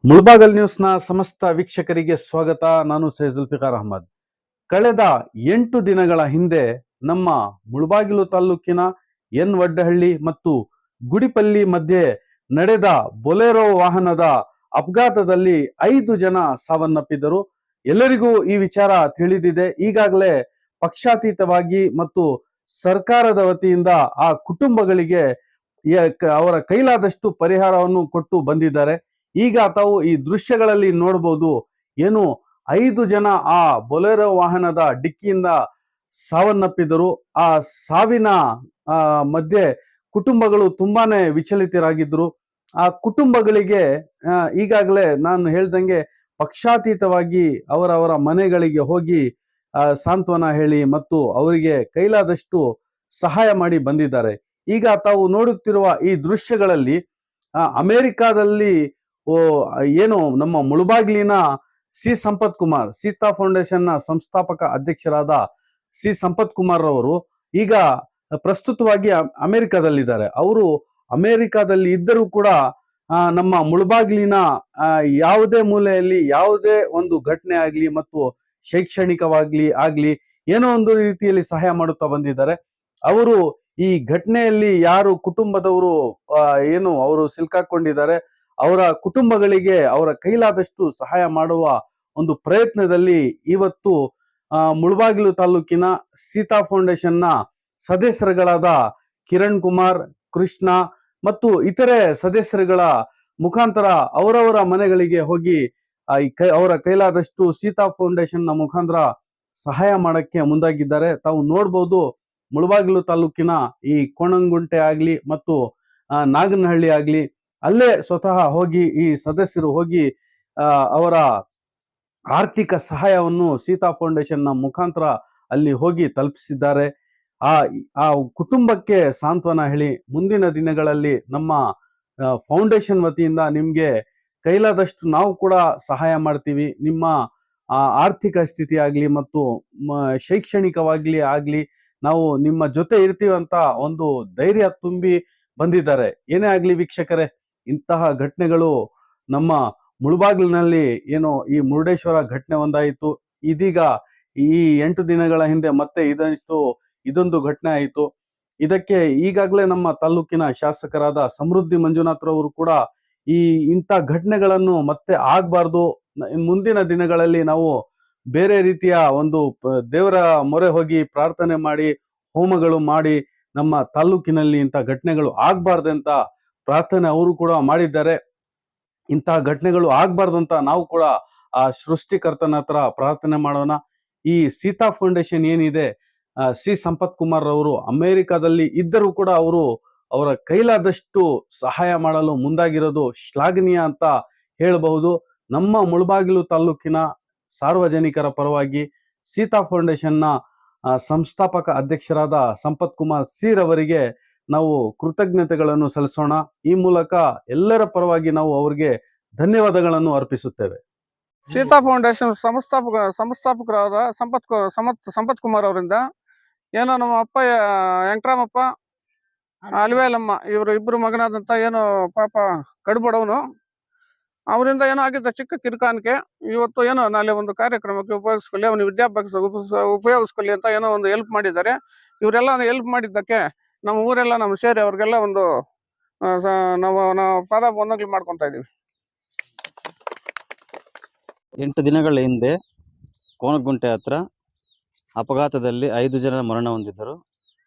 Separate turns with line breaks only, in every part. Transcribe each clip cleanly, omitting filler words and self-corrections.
ಮುಳಬಾಗಲ್ ನ್ಯೂಸ್ನ ಸಮಸ್ತ ವೀಕ್ಷಕರಿಗೆ ಸ್ವಾಗತ. ನಾನು ಸೈಯದ್ ಜುಲ್ಫಿಕಾರ್ ಅಹಮದ್. ಕಳೆದ 8 ದಿನಗಳ ಹಿಂದೆ ನಮ್ಮ ಮುಳಬಾಗಿಲು ತಾಲೂಕಿನ ಎನ್ ವಡ್ಡಹಳ್ಳಿ ಮತ್ತು ಗುಡಿಪಲ್ಲಿ ಮಧ್ಯೆ ನಡೆದ ಬೊಲೆರೋ ವಾಹನದ ಅಪಘಾತದಲ್ಲಿ 5 ಜನ ಸಾವನ್ನಪ್ಪಿದರು. ಎಲ್ಲರಿಗೂ ಈ ವಿಚಾರ ತಿಳಿದಿದೆ. ಈಗಾಗಲೇ ಪಕ್ಷಾತೀತವಾಗಿ ಮತ್ತು ಸರ್ಕಾರದ ವತಿಯಿಂದ ಆ ಕುಟುಂಬಗಳಿಗೆ ಅವರ ಕೈಲಾದಷ್ಟು ಪರಿಹಾರವನ್ನು ಕೊಟ್ಟು ಬಂದಿದ್ದಾರೆ. ಈಗ ತಾವು ಈ ದೃಶ್ಯಗಳಲ್ಲಿ ನೋಡಬಹುದು, ಏನು 5 ಜನ ಆ ಬೊಲೆರೋ ವಾಹನದ ಡಿಕ್ಕಿಯಿಂದ ಸಾವನ್ನಪ್ಪಿದರು. ಆ ಸಾವಿನ ಮಧ್ಯೆ ಕುಟುಂಬಗಳು ತುಂಬಾನೇ ವಿಚಲಿತರಾಗಿದ್ರು. ಆ ಕುಟುಂಬಗಳಿಗೆ ಈಗಾಗಲೇ ನಾನು ಹೇಳ್ದಂಗೆ ಪಕ್ಷಾತೀತವಾಗಿ ಅವರವರ ಮನೆಗಳಿಗೆ ಹೋಗಿ ಸಾಂತ್ವನ ಹೇಳಿ ಮತ್ತು ಅವರಿಗೆ ಕೈಲಾದಷ್ಟು ಸಹಾಯ ಮಾಡಿ ಬಂದಿದ್ದಾರೆ. ಈಗ ತಾವು ನೋಡುತ್ತಿರುವ ಈ ದೃಶ್ಯಗಳಲ್ಲಿ ಅಮೆರಿಕಾದಲ್ಲಿ ಏನು ನಮ್ಮ ಮುಳಬಾಗಿಲಿನ ಸಿ ಸಂಪತ್ ಕುಮಾರ್, ಸೀತಾ ಫೌಂಡೇಶನ್ ನ ಸಂಸ್ಥಾಪಕ ಅಧ್ಯಕ್ಷರಾದ ಸಿ ಸಂಪತ್ ಕುಮಾರ್ ಅವರು ಈಗ ಪ್ರಸ್ತುತವಾಗಿ ಅಮೆರಿಕಾದಲ್ಲಿದ್ದಾರೆ. ಅವರು ಅಮೆರಿಕಾದಲ್ಲಿ ಇದ್ದರೂ ಕೂಡ ನಮ್ಮ ಮುಳಬಾಗಿಲಿನ ಯಾವುದೇ ಮೂಲೆಯಲ್ಲಿ ಯಾವುದೇ ಒಂದು ಘಟನೆ ಆಗ್ಲಿ ಮತ್ತು ಶೈಕ್ಷಣಿಕವಾಗ್ಲಿ ಏನೋ ಒಂದು ರೀತಿಯಲ್ಲಿ ಸಹಾಯ ಮಾಡುತ್ತಾ ಬಂದಿದ್ದಾರೆ. ಅವರು ಈ ಘಟನೆಯಲ್ಲಿ ಯಾರು ಕುಟುಂಬದವರು ಏನು ಅವರು ಸಿಲ್ಕಾಕೊಂಡಿದ್ದಾರೆ, ಅವರ ಕುಟುಂಬಗಳಿಗೆ ಅವರ ಕೈಲಾದಷ್ಟು ಸಹಾಯ ಮಾಡುವ ಒಂದು ಪ್ರಯತ್ನದಲ್ಲಿ ಇವತ್ತು ಮುಳಬಾಗಿಲು ತಾಲೂಕಿನ ಸೀತಾ ಫೌಂಡೇಶನ್ ನ ಸದಸ್ಯರುಗಳಾದ ಕಿರಣ್ ಕುಮಾರ್, ಕೃಷ್ಣ ಮತ್ತು ಇತರೆ ಸದಸ್ಯರುಗಳ ಮುಖಾಂತರ ಅವರವರ ಮನೆಗಳಿಗೆ ಹೋಗಿ ಅವರ ಕೈಲಾದಷ್ಟು ಸೀತಾ ಫೌಂಡೇಶನ್ ನ ಮುಖಾಂತರ ಸಹಾಯ ಮಾಡಕ್ಕೆ ಮುಂದಾಗಿದ್ದಾರೆ. ತಾವು ನೋಡ್ಬೋದು, ಮುಳಬಾಗಿಲು ತಾಲೂಕಿನ ಈ ಕೋಣಂಗುಂಟೆ ಆಗ್ಲಿ ಮತ್ತು ನಾಗನಹಳ್ಳಿ ಆಗ್ಲಿ ಅಲ್ಲೇ ಸ್ವತಃ ಹೋಗಿ ಈ ಸದಸ್ಯರು ಹೋಗಿ ಅವರ ಆರ್ಥಿಕ ಸಹಾಯವನ್ನು ಸೀತಾ ಫೌಂಡೇಶನ್ ನ ಮುಖಾಂತರ ಅಲ್ಲಿ ಹೋಗಿ ತಲುಪಿಸಿದ್ದಾರೆ. ಆ ಕುಟುಂಬಕ್ಕೆ ಸಾಂತ್ವನ ಹೇಳಿ ಮುಂದಿನ ದಿನಗಳಲ್ಲಿ ನಮ್ಮ ಫೌಂಡೇಶನ್ ವತಿಯಿಂದ ನಿಮ್ಗೆ ಕೈಲಾದಷ್ಟು ನಾವು ಕೂಡ ಸಹಾಯ ಮಾಡ್ತೀವಿ. ನಿಮ್ಮ ಆರ್ಥಿಕ ಸ್ಥಿತಿ ಆಗ್ಲಿ ಮತ್ತು ಶೈಕ್ಷಣಿಕವಾಗ್ಲಿ ನಾವು ನಿಮ್ಮ ಜೊತೆ ಇರ್ತೀವಿ ಅಂತ ಒಂದು ಧೈರ್ಯ ತುಂಬಿ ಬಂದಿದ್ದಾರೆ. ಏನೇ ಆಗ್ಲಿ ವೀಕ್ಷಕರೇ, ಇಂತಹ ಘಟನೆಗಳು ನಮ್ಮ ಮುಳಬಾಗಿಲಿನಲ್ಲಿ ಏನೋ ಈ ಮುರುಡೇಶ್ವರ ಘಟನೆ ಒಂದಾಯಿತು. ಇದೀಗ ಈ 8 ದಿನಗಳ ಹಿಂದೆ ಮತ್ತೆ ಇದೊಂದು ಘಟನೆ ಆಯಿತು. ಇದಕ್ಕೆ ಈಗಾಗಲೇ ನಮ್ಮ ತಾಲೂಕಿನ ಶಾಸಕರಾದ ಸಮೃದ್ಧಿ ಮಂಜುನಾಥ್ರವರು ಕೂಡ ಇಂಥ ಘಟನೆಗಳನ್ನು ಮತ್ತೆ ಆಗ್ಬಾರ್ದು, ಮುಂದಿನ ದಿನಗಳಲ್ಲಿ ನಾವು ಬೇರೆ ರೀತಿಯ ಒಂದು ದೇವರ ಮೊರೆ ಹೋಗಿ ಪ್ರಾರ್ಥನೆ ಮಾಡಿ ಹೋಮಗಳು ಮಾಡಿ ನಮ್ಮ ತಾಲೂಕಿನಲ್ಲಿ ಇಂಥ ಘಟನೆಗಳು ಆಗ್ಬಾರ್ದಂತ ಪ್ರಾರ್ಥನೆ ಅವರು ಕೂಡ ಮಾಡಿದ್ದಾರೆ. ಇಂತಹ ಘಟನೆಗಳು ಆಗ್ಬಾರ್ದು ಅಂತ ನಾವು ಕೂಡ ಆ ಸೃಷ್ಟಿಕರ್ತನ ಹತ್ರ ಪ್ರಾರ್ಥನೆ ಮಾಡೋಣ. ಈ ಸೀತಾ ಫೌಂಡೇಶನ್ ಏನಿದೆ, ಸಿ ಸಂಪತ್ ಕುಮಾರ್ ಅವರು ಅಮೆರಿಕಾದಲ್ಲಿ ಇದ್ದರೂ ಕೂಡ ಅವರು ಅವರ ಕೈಲಾದಷ್ಟು ಸಹಾಯ ಮಾಡಲು ಮುಂದಾಗಿರೋದು ಶ್ಲಾಘನೀಯ ಅಂತ ಹೇಳಬಹುದು. ನಮ್ಮ ಮುಳಬಾಗಿಲು ತಾಲೂಕಿನ ಸಾರ್ವಜನಿಕರ ಪರವಾಗಿ ಸೀತಾ ಫೌಂಡೇಶನ್ ನ ಸಂಸ್ಥಾಪಕ ಅಧ್ಯಕ್ಷರಾದ ಸಂಪತ್ ಕುಮಾರ್ ಸೀರ್ ಅವರಿಗೆ ನಾವು ಕೃತಜ್ಞತೆಗಳನ್ನು ಸಲ್ಲಿಸೋಣ. ಈ ಮೂಲಕ ಎಲ್ಲರ ಪರವಾಗಿ ನಾವು ಅವರಿಗೆ ಧನ್ಯವಾದಗಳನ್ನು ಅರ್ಪಿಸುತ್ತೇವೆ.
ಸೀತಾ ಫೌಂಡೇಶನ್ ಸಂಸ್ಥಾಪಕರಾದ ಸಂಪತ್ ಕುಮಾರ್ ಅವರಿಂದ ಏನೋ ನಮ್ಮ ಅಪ್ಪ ವೆಂಕಟರಾಮಪ್ಪ, ಅಲ್ವೇಲಮ್ಮ ಇವರು ಇಬ್ಬರು ಮಗನಾದಂತ ಏನೋ ಪಾಪ ಕಡುಬಡವನು, ಅವರಿಂದ ಏನೋ ಆಗಿದ್ದ ಚಿಕ್ಕ ಕಿರುಕಾಣಿಕೆ ಇವತ್ತು ಏನೋ ನಾಳೆ ಒಂದು ಕಾರ್ಯಕ್ರಮಕ್ಕೆ ಉಪಯೋಗಿಸ್ಕೊಳ್ಳಿ, ಅವನು ವಿದ್ಯಾಭ್ಯಾಸ ಉಪಯೋಗಿಸ್ಕೊಳ್ಳಿ ಅಂತ ಏನೋ ಒಂದು ಹೆಲ್ಪ್ ಮಾಡಿದ್ದಾರೆ. ಇವರೆಲ್ಲ ಹೆಲ್ಪ್ ಮಾಡಿದ್ದಕ್ಕೆ ನಮ್ಮ ಊರೆಲ್ಲ ನಮ್ಮ ಸೇರಿ ಅವ್ರಿಗೆಲ್ಲ ಒಂದು ನಾವು ಪಾದ ವಂದನೆಗಳು ಮಾಡ್ಕೊತಾ ಇದೀವಿ.
8 ದಿನಗಳ ಹಿಂದೆ ಕೋಣಗುಂಟೆ ಹತ್ರ ಅಪಘಾತದಲ್ಲಿ 5 ಜನ ಮರಣ ಹೊಂದಿದ್ದರು.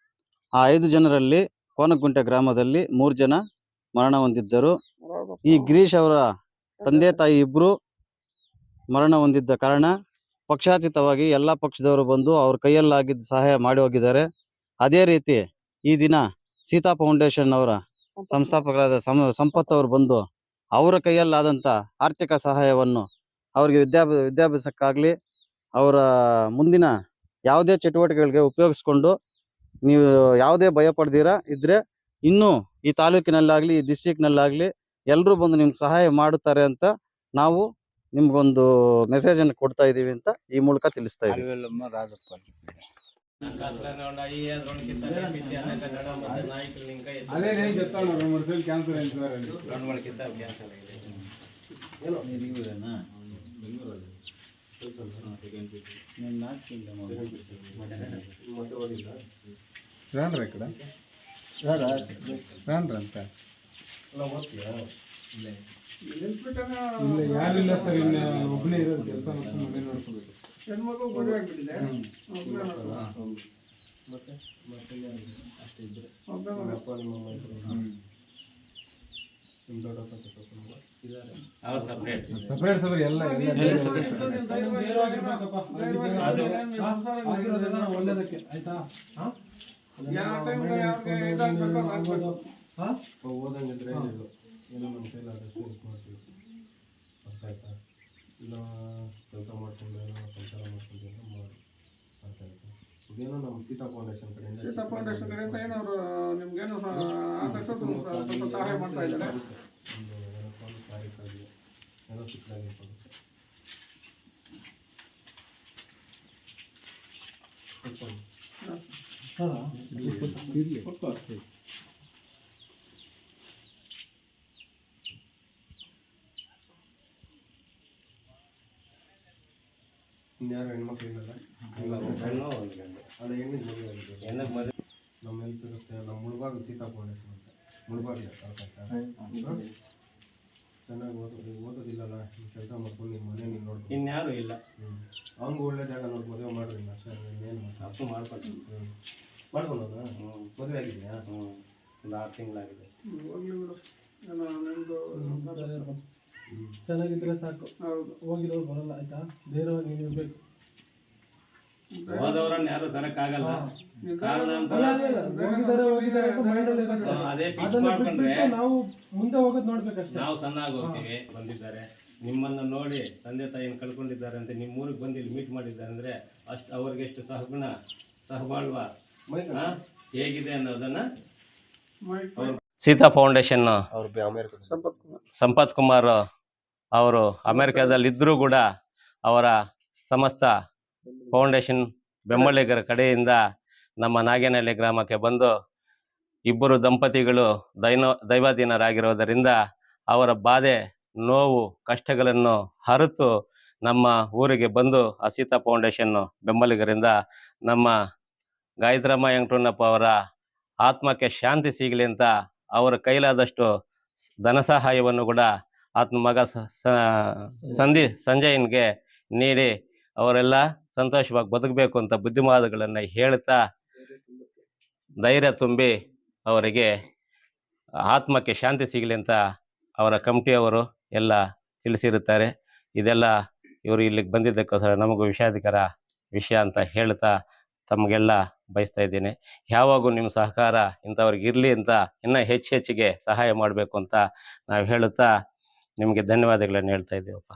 ಆ 5 ಜನರಲ್ಲಿ ಕೋಣಗುಂಟೆ ಗ್ರಾಮದಲ್ಲಿ 3 ಜನ ಮರಣ ಹೊಂದಿದ್ದರು. ಈ ಗಿರೀಶ್ ಅವರ ತಂದೆ ತಾಯಿ ಇಬ್ರು ಮರಣ ಹೊಂದಿದ್ದ ಕಾರಣ ಪಕ್ಷಾತೀತವಾಗಿ ಎಲ್ಲ ಪಕ್ಷದವರು ಬಂದು ಅವ್ರ ಕೈಯಲ್ಲಾಗಿದ್ದ ಸಹಾಯ ಮಾಡಿ ಹೋಗಿದ್ದಾರೆ. ಅದೇ ರೀತಿ ಈ ದಿನ ಸೀತಾ ಫೌಂಡೇಶನ್ ಅವರ ಸಂಸ್ಥಾಪಕರಾದ ಸಂಪತ್ ಅವರು ಬಂದು ಅವರ ಕೈಯಲ್ಲಾದಂಥ ಆರ್ಥಿಕ ಸಹಾಯವನ್ನು ಅವರಿಗೆ ವಿದ್ಯಾಭ್ಯಾಸಕ್ಕಾಗಲಿ ಅವರ ಮುಂದಿನ ಯಾವುದೇ ಚಟುವಟಿಕೆಗಳಿಗೆ ಉಪಯೋಗಿಸ್ಕೊಂಡು ನೀವು ಯಾವುದೇ ಭಯ ಪಡ್ದಿರ ಇದ್ರೆ ಇನ್ನೂ ಈ ತಾಲೂಕಿನಲ್ಲಾಗಲಿ ಈ ಡಿಸ್ಟಿಕ್ನಲ್ಲಾಗಲಿ ಎಲ್ಲರೂ ಬಂದು ನಿಮ್ಗೆ ಸಹಾಯ ಮಾಡುತ್ತಾರೆ ಅಂತ ನಾವು ನಿಮ್ಗೊಂದು ಮೆಸೇಜ್ ಅನ್ನು ಕೊಡ್ತಾ ಇದೀವಿ ಅಂತ ಈ ಮೂಲಕ ತಿಳಿಸ್ತಾ ಇದ್ದೀವಿ.
ರಾನ್ರಿ ಈ ಕಡೆ ರಾನ್ರಿ ಅಂತ ಇಲ್ಲ ಯಾರಿಲ್ಲ ಸರ್, ಇನ್ನು ಒಬ್ಬನೇ ಇರೋದು, ಕೆಲಸ ಮಾಡ್ಕೊಂಡು ಮನೆ ನೋಡ್ಕೋಬೇಕು. ಹೆಣ್ಮಗು ಮದುವೆ ಆಗ್ಬಿಟ್ಟಿದೆ, ಸಪ್ರೇಟ್ ಸಪ್ರೇಟ್ ಎಲ್ಲ ಒಳ್ಳೇದಕ್ಕೆ ಆಯ್ತಾ. ಓದಂಗಿದ್ರೆ ಏನೋ ನಮ್ಮ ಕೈಲಿ ಆದಷ್ಟು ಹೆಲ್ಪ್ ಮಾಡ್ತೀವಿ, ಅರ್ಥ ಆಯ್ತಾ. ಇಲ್ಲ ಕೆಲಸ ಮಾಡ್ಕೊಂಡು ಏನೋ ಸಂಸಾರ ಮಾಡ್ಕೊಂಡು ಏನೋ ಮಾಡಿ, ಅರ್ಥ ಆಯ್ತಾ. ಇದೇನೋ ನಮ್ಮ ಸೀತಾ ಫೌಂಡೇಶನ್ ಕಡೆಯಿಂದ ಏನೋ ಅವರು ನಿಮ್ಗೇನೋ ಆದಷ್ಟು ಸ್ವಲ್ಪ ಸಹಾಯ ಮಾಡ್ತಾ ಇದ್ದಾರೆ. ಒಂದು ಏನಪ್ಪ ಒಂದು ಕಾರ್ಯಕ್ಕಾಗಿದೆ, ಏನೋ ಚಿಕ್ಕದಾಗಿರ್ಬೋದು. ಇನ್ಯಾರು ಹೆಣ್ಮಕ್ಳು ಇಲ್ಲಲ್ಲ? ಅಲ್ಲ, ಹೆಣ್ಣಿಗೆ ಮದುವೆ ಆಗಿದೆ. ನಮ್ಮ ಹೆಲ್ಪ್ ಇರುತ್ತೆ. ನಮ್ಮ ಮುಳುಬಾಗ ಸೀತಾ ಫೌಂಡೇಶನ್ ಅಂತ, ಮುಳುಬಾಗಿಲ ಚೆನ್ನಾಗಿ ಓದೋದಿಲ್ಲಲ್ಲ, ಕೆಲಸ ಮಾಡ್ಕೊಂಡು ನಿಮ್ಮ ಮನೆ ನೀನು ನೋಡ್ಕೊಂಡು
ಇನ್ಯಾರು ಇಲ್ಲ.
ಅವ್ನಿಗೂ ಒಳ್ಳೆ ಜಾಗ ನೋಡಿ ಮದುವೆ ಮಾಡ್ರಿ ಅಷ್ಟೇ. ಇನ್ನೇನು
ಅಪ್ಪು ಮಾಡ್ಕೊಂಡು
ಮಾಡ್ಕೊಳೋದ? ಮದುವೆ ಆಗಿದೆಯಾ?
ಒಂದು 6 ತಿಂಗಳಾಗಿದೆ.
ಚೆನ್ನಾಗಿದ್ರೆ ಸಾಕು. ಹೋಗಿರೋರು ಬರಲ್ಲ, ಆಯ್ತಾ. ಧೈರ್ಯವಾಗಿ ನೀನು ಇರ್ಬೇಕು.
ಹೋದವರನ್ನ ಯಾರು ತರಕ್ಕಾಗಲ್ಲ. ಅದೇ ಫಿಕ್ಸ್ ಮಾಡ್ಕೊಂಡ್ರೆ
ನಾವು ಮುಂದೆ ಹೋಗೋದು ನೋಡ್ಬೇಕಷ್ಟೇ.
ನಾವು ಸಣ್ಣಾಗಿ ಹೋಗ್ತೀವಿ. ಬಂದಿದ್ದಾರೆ, ನಿಮ್ಮನ್ನ ನೋಡಿ ತಂದೆ ತಾಯಿನ ಕಳ್ಕೊಂಡಿದ್ದಾರೆ ಅಂತ ನಿಮ್ಮ ಊರಿಗೆ ಬಂದು ಇಲ್ಲಿ ಮೀಟ್ ಮಾಡಿದ್ದಾರೆ ಅಂದ್ರೆ ಅಷ್ಟು ಅವ್ರಿಗೆ ಎಷ್ಟು ಸಹಗುಣ ಸಹಬಾಳ್ವ ಹೇಗಿದೆ ಅನ್ನೋದನ್ನ ಸೀತಾ ಫೌಂಡೇಶನ್ ಸಂಪತ್ ಕುಮಾರ್ ಅವರು ಅಮೆರಿಕಾದಲ್ಲಿ ಇದ್ರೂ ಕೂಡ ಅವರ ಸಮಸ್ತ ಫೌಂಡೇಶನ್ ಬೆಂಬಲಿಗರ ಕಡೆಯಿಂದ ನಮ್ಮ ನಾಗೇನಹಳ್ಳಿ ಗ್ರಾಮಕ್ಕೆ ಬಂದು ಇಬ್ಬರು ದಂಪತಿಗಳು ದೈವಾಧೀನರಾಗಿರೋದರಿಂದ ಅವರ ಬಾಧೆ ನೋವು ಕಷ್ಟಗಳನ್ನು ಅರಿತು ನಮ್ಮ ಊರಿಗೆ ಬಂದು ಆ ಸೀತಾ ಫೌಂಡೇಶನ್ ಬೆಂಬಲಿಗರಿಂದ ನಮ್ಮ ಗಾಯತ್ರಮ್ಮ ವೆಂಕಟರಮಣಪ್ಪ ಅವರ ಆತ್ಮಕ್ಕೆ ಶಾಂತಿ ಸಿಗಲಿ ಅಂತ ಅವರ ಕೈಲಾದಷ್ಟು ಧನ ಸಹಾಯವನ್ನು ಕೂಡ ಆತನ ಮಗ ಸಂಜಯನ್ಗೆ ನೀಡಿ ಅವರೆಲ್ಲ ಸಂತೋಷವಾಗಿ ಬದುಕಬೇಕು ಅಂತ ಬುದ್ಧಿವಾದಗಳನ್ನು ಹೇಳ್ತಾ ಧೈರ್ಯ ತುಂಬಿ ಅವರಿಗೆ ಆತ್ಮಕ್ಕೆ ಶಾಂತಿ ಸಿಗಲಿ ಅಂತ ಅವರ ಕಮಿಟಿಯವರು ಎಲ್ಲ ತಿಳಿಸಿರುತ್ತಾರೆ. ಇದೆಲ್ಲ ಇವರು ಇಲ್ಲಿಗೆ ಬಂದಿದ್ದಕ್ಕೋಸ್ಕರ ನಮಗೂ ವಿಷಾದಕರ ವಿಷಯ ಅಂತ ಹೇಳ್ತಾ ತಮಗೆಲ್ಲ ಬಯಸ್ತಾ ಇದ್ದೀನಿ. ಯಾವಾಗೂ ನಿಮ್ಮ ಸಹಕಾರ ಇಂಥವ್ರಿಗೆ ಇರಲಿ ಅಂತ ಇನ್ನೂ ಹೆಚ್ಚಿಗೆ ಸಹಾಯ ಮಾಡಬೇಕು ಅಂತ ನಾವು ಹೇಳುತ್ತಾ ನಿಮಗೆ ಧನ್ಯವಾದಗಳನ್ನು ಹೇಳ್ತಾ ಇದ್ದೀವಪ್ಪ.